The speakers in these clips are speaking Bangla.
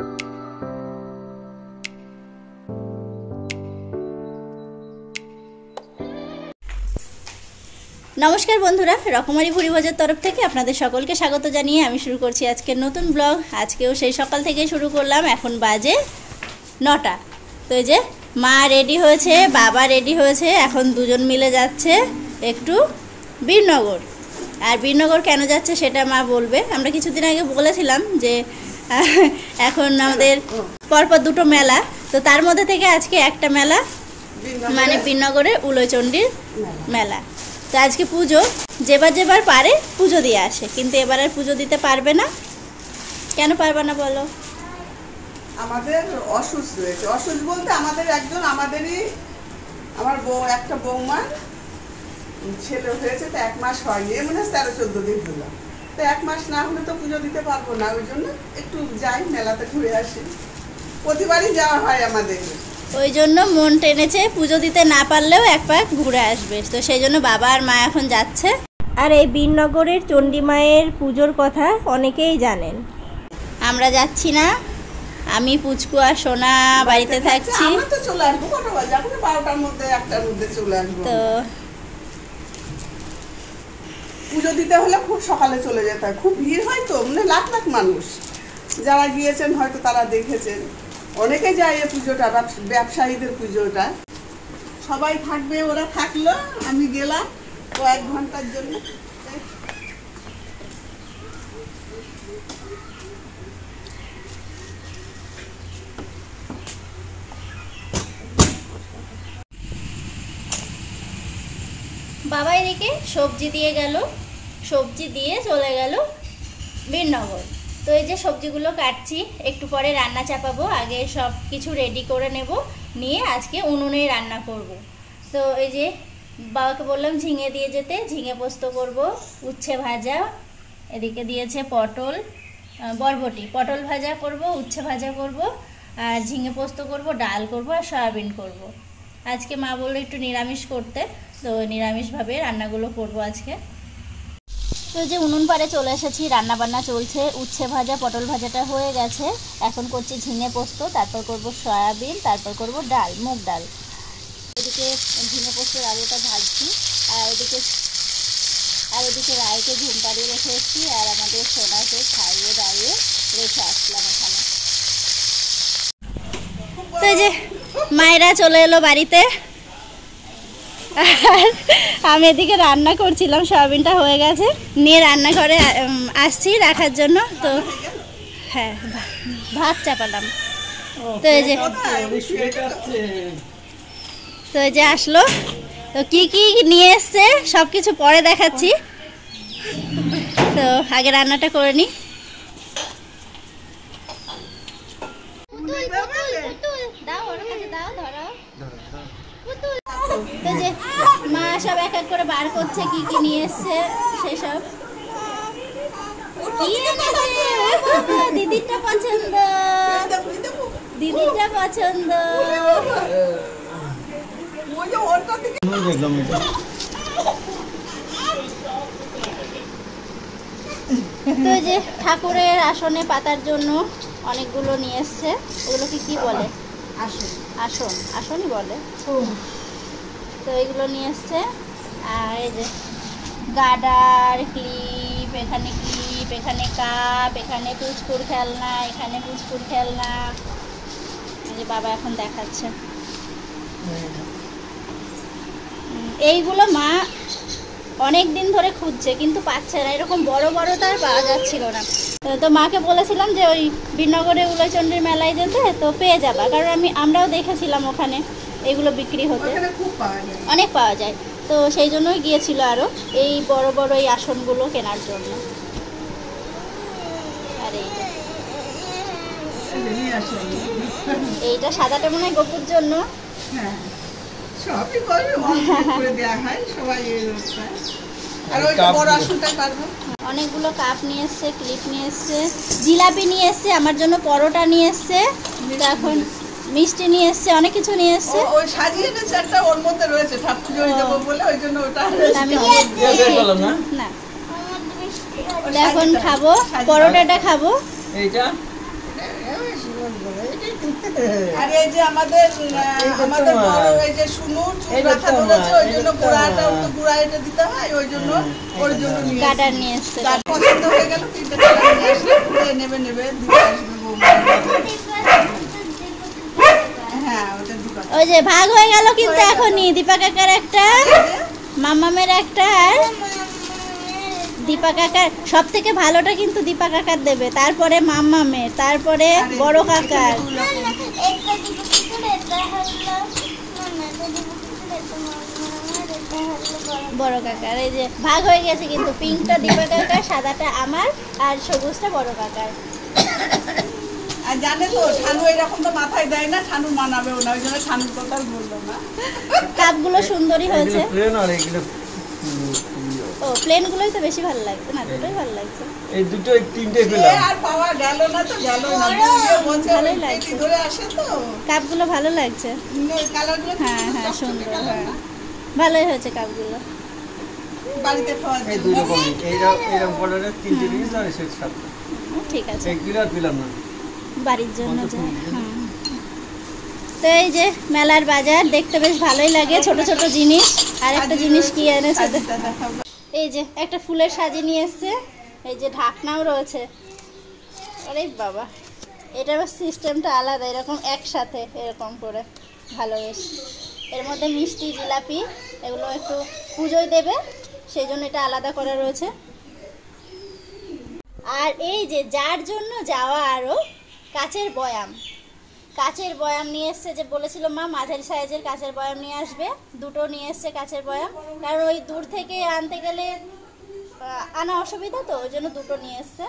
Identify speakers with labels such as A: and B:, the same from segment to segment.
A: নমস্কার বন্ধুরা, রকমারি ভুরি ভাজার তরফ থেকে আপনাদের সকলকে স্বাগত জানিয়ে আমি শুরু করছি আজকের নতুন ব্লগ। আজকেও সেই সকাল থেকে শুরু করলাম। এখন বাজে 9টা। তো এই যে মা রেডি হয়েছে, বাবা রেডি হয়েছে, এখন দুজন মিলে যাচ্ছে একটু বীরনগর। আর বীরনগর কেন যাচ্ছে সেটা মা বলবে। আমরা কিছুদিন আগে বলেছিলাম যে এখন আমাদের পরপর দুটো মেলা, তো তার মধ্যে থেকে আজকে একটা মেলা, মানে বীরনগরের উলয়চণ্ডীর মেলা। তো আজকে পুজো, যেবার পারে পুজো দিয়ে আসে, কিন্তু এবার আর পুজো দিতে পারবে না। কেন পারবে না বলো?
B: আমাদের অসুস্থ হয়েছে। অসুস্থ বলতে আমাদের একজন, আমার একটা বৌমার ছেলে হয়েছে, তো 1 মাস হয়নি, মানে 13-14 দিন হলো। তো 1 মাস না হলে তো পুজো দিতে পারবো না, ওই জন্য একটু যাই, মেলাতে ঘুরে আসি। প্রতিবারই যাওয়া হয় আমাদের,
A: ওই জন্য মন টেনেছে পুজো দিতে না পারলেও এক পাক ঘুরে আসবে। তো সেই জন্য বাবা আর মা এখন যাচ্ছে। আর এই বীরনগরের চণ্ডী মায়ের পুজোর কথা অনেকেই জানেন। আমরা যাচ্ছি না, আমি পুচকু আর সোনা বাড়িতে থাকছি।
B: আমরা তো চলে আসবো, কটা বাজে এখন? 12টার মধ্যে 1টার মধ্যে চলে আসবো।
A: তো
B: পুজো দিতে হলে খুব সকালে চলে যেতে হয়, খুব ভিড় হয়, তো মানে লাখ লাখ মানুষ। যারা গিয়েছেন হয়তো তারা দেখেছেন, অনেকে যায় এই পুজোটা, ব্যবসায়ীদের পুজোটা। সবাই থাকবে, ওরা থাকলো, আমি গেলাম 1 ঘন্টার জন্য।
A: বাবা এদিকে সবজি দিয়ে গেল, সবজি দিয়ে চলে গেল বীরনগর। তো এই যে সবজিগুলো কাটছি, একটু পরে রান্না চাপাবো। আগে সব কিছু রেডি করে নেব, নিয়ে আজকে উনুনেই রান্না করব। তো এই যে বাবাকে বললাম ঝিঙে দিয়ে যেতে, ঝিঙে পোস্ত করব, উচ্ছে ভাজা, এদিকে দিয়েছে পটল, বরবটি, পটল ভাজা করব, উচ্ছে ভাজা করব, আর ঝিঙে পোস্ত করব, ডাল করব, আর সয়াবিন করব। আজকে মা বললো একটু নিরামিষ করতে, তো নিরামিষভাবে রান্নাগুলো করব আজকে। তো যে উনুন পাড়ে চলে এসেছি, রান্না বান্না চলছে। উচ্ছে ভাজা, পটল ভাজাটা হয়ে গেছে, এখন করছি ঝিঙে পোস্ত, তারপর করব সয়াবিন, তারপর করব ডাল, মুগ ডাল। এদিকে ঝিঙে পোস্তের আলুটা ভাজছি, আর এদিকে রায়কে ঘুম পাড়িয়ে রেখে এসেছি, আর আমাদের সোনাকে খাইয়ে দাঁড়িয়ে রেখে আসলাম এখানে। তো যে মায়েরা চলে এলো বাড়িতে, আমি এদিকে রান্না করছিলাম, সয়াবিনটা হয়ে গেছে, নিয়ে রান্নাঘরে আসছি রাখার জন্য। তো হ্যাঁ, ভাত চাপালাম। তো এই যে আসলো, তো কি কি নিয়ে এসছে সব কিছু পরে দেখাচ্ছি। তো আগে রান্নাটা করে নিই। তো যে মা সব এক এক করে বার করছে কি কি নিয়ে এসছে সেসব। দিদিটা পছন্দ, দিদিটা পছন্দ। তো যে ঠাকুরের আসনে পাতার জন্য অনেকগুলো নিয়ে এসছে। ওগুলোকে কি বলে? আসন, আসনই বলে। তো এগুলো নিয়ে এসছে। আর এই যে গার্ডার, ক্লিপ, এখানে ক্লিপ, এখানে কাপ, এখানে পুচকুর খেলনা, এখানে পুচকুর খেলনা। এই যে বাবা এখন দেখাচ্ছে। এইগুলো মা অনেক দিন ধরে খুঁজছে, কিন্তু পাচ্ছে না, এরকম বড় বড় তার পাওয়া যাচ্ছিল না। তো মাকে বলেছিলাম যে ওই বীরনগরে উলয়চণ্ডীর মেলায় যেতে, তো পেয়ে যাবা, কারণ আমরাও দেখেছিলাম ওখানে এগুলো বিক্রি হতে, অনেক পাওয়া যায়। তো সেই জন্যই গিয়েছিল আরও এই বড় বড় এই আসনগুলো কেনার জন্য। আর এইটা সাদাটা মনে হয় গপুর জন্য। অনেকগুলো কাপ নিয়ে এসছে, ক্লিপ নিয়ে এসছে, জিলাপি নিয়ে এসছে, আমার জন্য পরোটা নিয়ে এসছে, এখন মিষ্টি নিয়ে এসছে, অনেক কিছু নিয়ে এসছে।
B: ওই সাজিয়ে এনেছে একটা, ওর মধ্যে রয়েছে ঠাকুর দেবো বলে, ওই জন্য ওটা
A: আমি না এখন খাবো, পরোটাটা খাবো।
B: এইটা আর এই যে আমাদের বড় এই যে শুনু চুল রাখা ধরেছে, ওই জন্য গুড়াটা একটু গুড়া এটা দিতে হয়, ওই জন্য ওর জন্য
A: কাটার নিয়ে এসছে।
B: তার পছন্দ হয়ে গেল, তিনটে কালার নিয়ে আসলে নেবে দিতে আসবে বৌমা। হ্যাঁ ওটা দিবা।
A: ওই যে ভাগ হয়ে গেল কিন্তু এখনই দীপা কাকার একটা, মামামের একটা, আর দীপা কাকার সব থেকে ভালোটা কিন্তু দীপা কাকার দেবে, তারপরে মামামের, তারপরে বড় কাকার, বড় কাকার। এই যে ভাগ হয়ে গেছে কিন্তু, পিঙ্কটা দীপা কাকার, সাদাটা আমার, আর সবুজটা বড় কাকার।
B: আর জানে তো ঠানু এরকম তো মাথায় দেয় না, ঠানু মানাবেও না, ওই জন্য ঠানুর কথা বললো না।
A: কাপগুলো সুন্দরই হয়েছে।
C: প্লেন আর এগুলো
A: ও প্লেন গুলোই তো বেশি ভালো লাগছে না, দুটোই ভালো লাগছে।
C: এই দুটো এই তিনটে পেলাম।
B: আর পাওয়া গেল না তো গেল না, বলছে
A: ভালোই লাগছে,
B: ধরে আসে তো
A: কাপগুলো ভালো লাগছে।
B: কালারগুলো
A: হ্যাঁ হ্যাঁ সুন্দর, হ্যাঁ ভালোই হয়েছে কাপগুলো।
B: বাড়িতে খাওয়ার
C: এই
B: জন্য।
C: দুই রকম এইরকম কালারের তিনটে জিনিস আর সেট সাতটা।
A: ঠিক আছে,
C: এগুলো আর পেলাম না।
A: বাড়ির জন্য যা। তো এই যে মেলার বাজার দেখতে বেশ ভালোই লাগে, ছোট ছোট জিনিস। আর একটা জিনিস কি এনেছে, এই যে একটা ফুলের সাজি নিয়ে এসছে, এই যে ঢাকনাও রয়েছে। আরে বাবা, এটার সিস্টেমটা আলাদা, এরকম একসাথে এরকম করে, ভালো বেশ। এর মধ্যে মিষ্টি জিলাপি এগুলো একটু পুজোয় দেবে, সেই জন্য এটা আলাদা করা রয়েছে। আর এই যে যার জন্য যাওয়া আরও কাচের বয়াম, কাচের বয়াম নিয়ে এসছে, যে বলেছিল মা মাঝারি সাইজের কাচের বয়াম নিয়ে আসবে, দুটো নিয়ে এসছে কাচের বয়াম, কারণ ওই দূর থেকে আনতে গেলে আনা অসুবিধা, তো ওই জন্য দুটো নিয়ে এসছে।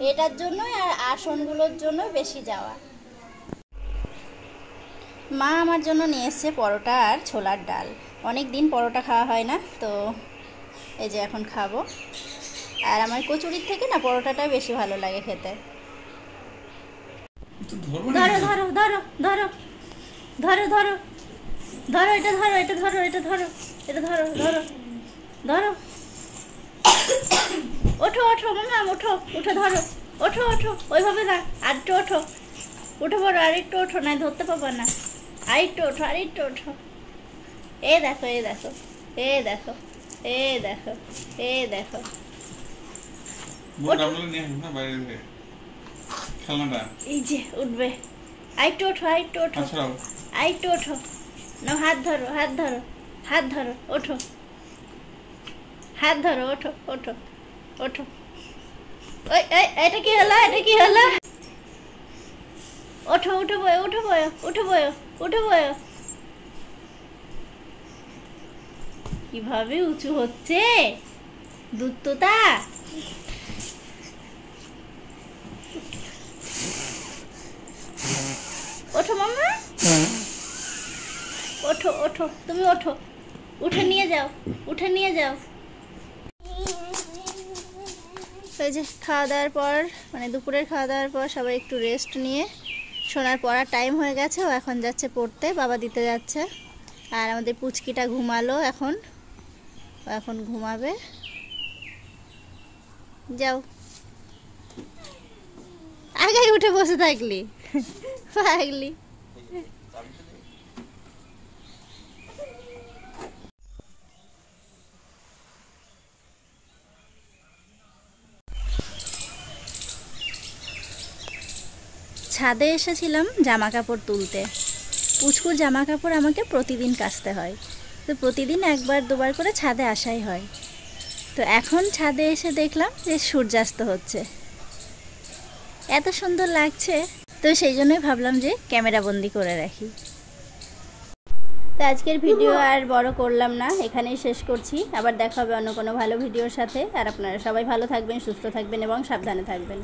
A: এটার জন্যই আর আসনগুলোর জন্য বেশি যাওয়া। মা আমার জন্য নিয়ে এসছে পরোটা আর ছোলার ডাল, অনেক দিন পরোটা খাওয়া হয় না, তো এই যে এখন খাবো। আর আমার কচুরির থেকে না পরোটাটা বেশি ভালো লাগে খেতে। ধরো ধরো ধরো ধরো ধরো ধরো ধরো, এটা ধরো, এটা ধরো, এটা ধরো, এটা ধরো, ধরো ধরো, ওঠো ওঠো মামা, ওঠো, উঠে ধরো, ওঠো ওঠো, ওইভাবে না, আরেকটু ওঠো, উঠে পড়ো, আরেকটু ওঠো, নাই ধরতে পারবো না, আরেকটু ওঠো, আরেকটু ওঠো। এ দেখো, এ দেখো, এ দেখো, এ দেখো, এ দেখো, এই যে উঠবে, আরেকটু ওঠো, আরেকটু ওঠো, আরেকটু ওঠো, না হাত ধরো, হাত ধরো, হাত ধরো, ওঠো, হাত ধরো, ওঠো ওঠো ওঠো। ওই এটা কি হলো, এটা কি হলো, ওঠো, উঠে বয়, উঠে বয়, উঠে বয়, উঠে বয়। কিভাবে উঁচু হচ্ছে দুধটা, ওঠো মামা, ওঠো ওঠো, তুমি ওঠো, উঠে নিয়ে যাও, উঠে নিয়ে যাও। এই যে খাওয়া দাওয়ার পর, মানে দুপুরের খাওয়া দাওয়ার পর সবাই একটু রেস্ট নিয়ে, সোনার পড়ার টাইম হয়ে গেছে, ও এখন যাচ্ছে পড়তে, বাবা দিতে যাচ্ছে। আর আমাদের পুচকিটা ঘুমালো এখন, ও এখন ঘুমাবে। যাও, আগে উঠে বসে থাকলি পাগলি। ছাদে এসেছিলাম জামা কাপড় তুলতে। পুচকুর জামা কাপড় আমাকে প্রতিদিন কাচতে হয়, তো প্রতিদিন একবার দুবার করে ছাদে আসাই হয়। তো এখন ছাদে এসে দেখলাম যে সূর্যাস্ত হচ্ছে, এত সুন্দর লাগছে, তো সেই জন্যই ভাবলাম যে ক্যামেরা বন্দি করে রাখি। তো আজকের ভিডিও আর বড় করলাম না, এখানেই শেষ করছি। আবার দেখা হবে অন্য কোনো ভালো ভিডিওর সাথে। আর আপনারা সবাই ভালো থাকবেন, সুস্থ থাকবেন এবং সাবধানে থাকবেন।